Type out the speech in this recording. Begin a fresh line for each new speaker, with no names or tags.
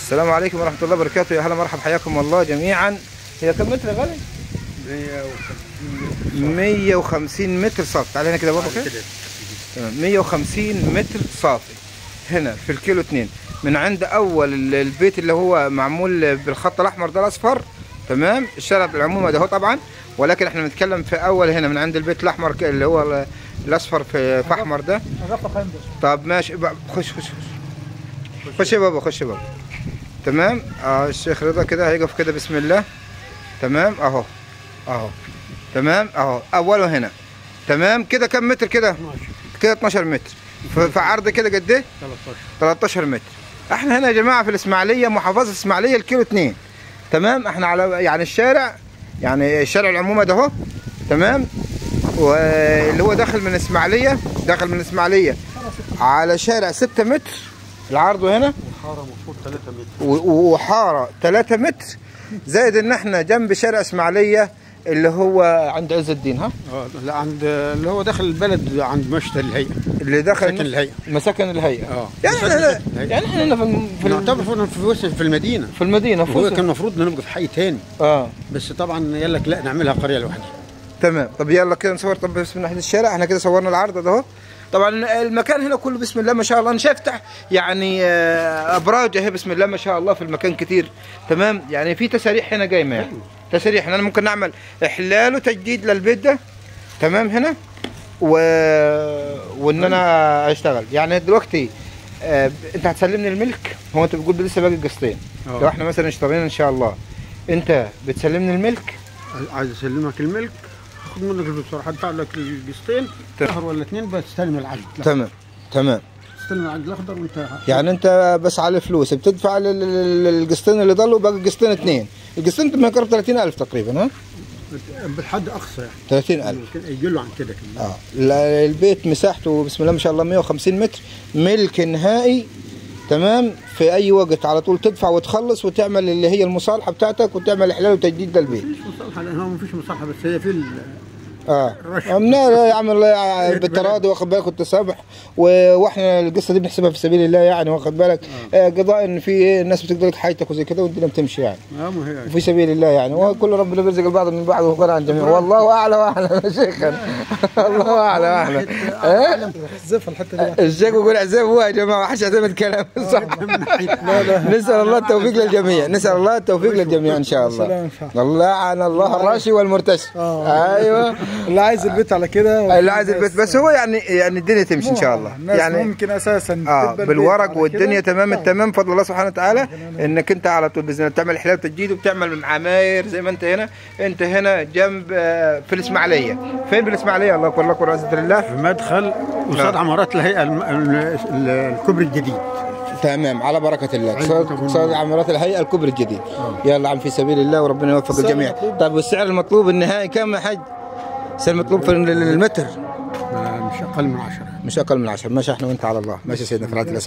السلام عليكم ورحمة الله وبركاته. يا هلا مرحبا، حياكم الله جميعا. هي كم متر يا غالي؟ 150 متر صافي. تعالى هنا كده بابا كده. تمام، 150 متر صافي هنا في الكيلو 2 من عند اول البيت اللي هو معمول بالخط الاحمر ده الاصفر. تمام، الشارع بالعموم ده هو طبعا، ولكن احنا بنتكلم في اول هنا من عند البيت الاحمر اللي هو الاصفر في احمر ده. طب ماشي، خش خش خش يا بابا، خش يا بابا. تمام، الشيخ رضا كده هيقف كده، بسم الله. تمام، اهو اهو. تمام، اهو اوله هنا. تمام كده. كم متر كده؟ كده 12 متر. في عرض كده قد ايه؟ 13 متر. احنا هنا يا جماعه في الاسماعيليه، محافظه الاسماعيليه، الكيلو 2. تمام، احنا على يعني الشارع، يعني الشارع العمومي ده اهو. تمام، واللي هو داخل من الاسماعيليه، داخل من الاسماعيليه على شارع 6 متر العرض هنا،
وحاره المفروض 3 متر،
وحاره 3 متر، زائد ان احنا جنب شارع اسماعيليه اللي هو عند عز الدين. ها؟
لا، عند اللي هو داخل البلد، عند مشتى الهيئه،
اللي داخل
مساكن الهيئه.
مساكن الهيئه. يعني احنا هنا
نعتبر في المدينه.
في المدينه.
هو كان المفروض نبقى في حي ثاني. بس طبعا قال لك لا، نعملها قريه لوحدها.
تمام، طب يلا كده نصور. طب بسم الله، الشارع احنا كده صورنا العرض ده اهو. طبعا المكان هنا كله بسم الله ما شاء الله. انا شايف يعني ابراج اهي بسم الله ما شاء الله في المكان كتير. تمام، يعني في تساريح هنا جايمه، يعني تساريح. انا ممكن نعمل احلال وتجديد للبيت ده. تمام هنا وان انا اشتغل. يعني دلوقتي انت هتسلمني الملك. هو انت بتقول لسه باقي قسطين. لو احنا مثلا اشتغلنا ان شاء الله، انت بتسلمني الملك.
عايز اسلمك الملك، خد منك البصراحه، هدفع لك القسطين شهر ولا 2 بس تستلم العقد.
تمام تمام،
تستلم العقد الاخضر وانت
يعني انت بس على الفلوس بتدفع القسطين اللي ضلوا، باقي قسطين 2. القسطين ما يقرب 30,000 تقريبا. ها؟
بالحد اقصى يعني
30,000.
يجي له عن كده كمان.
البيت مساحته بسم الله ما شاء الله 150 متر، ملك نهائي. تمام، في اي وقت على طول تدفع وتخلص وتعمل اللي هي المصالحه بتاعتك وتعمل احلال وتجديد للبيت.
مفيش مصالحه، لان هو مفيش مصالحه، بس هي في
يعمل بالتراضي، واخد بالك، والتسامح. واحنا القصه دي بنحسبها في سبيل الله، يعني واخد بالك. قضاء ان في الناس بتقدر لك حاجتك وزي كده، والدنيا بتمشي يعني في سبيل الله يعني. وكل ربنا بيرزق البعض من بعض، وغنى عن الجميع. والله اعلى واعلم يا شيخنا. الله اعلى واعلم.
احذفها الحته دي.
الشيخ بيقول احذف هو يا جماعه، ما حدش يعتمد كلام صح. نسال الله التوفيق للجميع، نسال الله التوفيق للجميع ان شاء الله. الله عن الله الراشي والمرتشي. ايوه،
اللي عايز البيت على كده،
اللي عايز البيت. بس هو يعني الدنيا تمشي ان شاء الله.
يعني ممكن اساسا
بالورق والدنيا تمام التمام بفضل الله سبحانه وتعالى. انك انت على طول باذن الله بتعمل حلال وتجديد، وبتعمل عماير زي ما انت هنا. انت هنا جنب في الاسماعيليه. فين بالاسماعيليه؟ الله اكبر، الله اكبر، عزة الله.
في مدخل قصاد عمارات الهيئه، الكوبري الجديد.
تمام، على بركه الله. قصاد عمارات الهيئه الكوبري الجديد. يلا عم في سبيل الله، وربنا يوفق الجميع. طيب والسعر المطلوب النهائي كم يا حاج؟ السعر المطلوب في المتر
مش اقل من 10.
مش اقل من 10. ماشي، احنا وانت على الله. ماشي سيدنا في رعاية الله.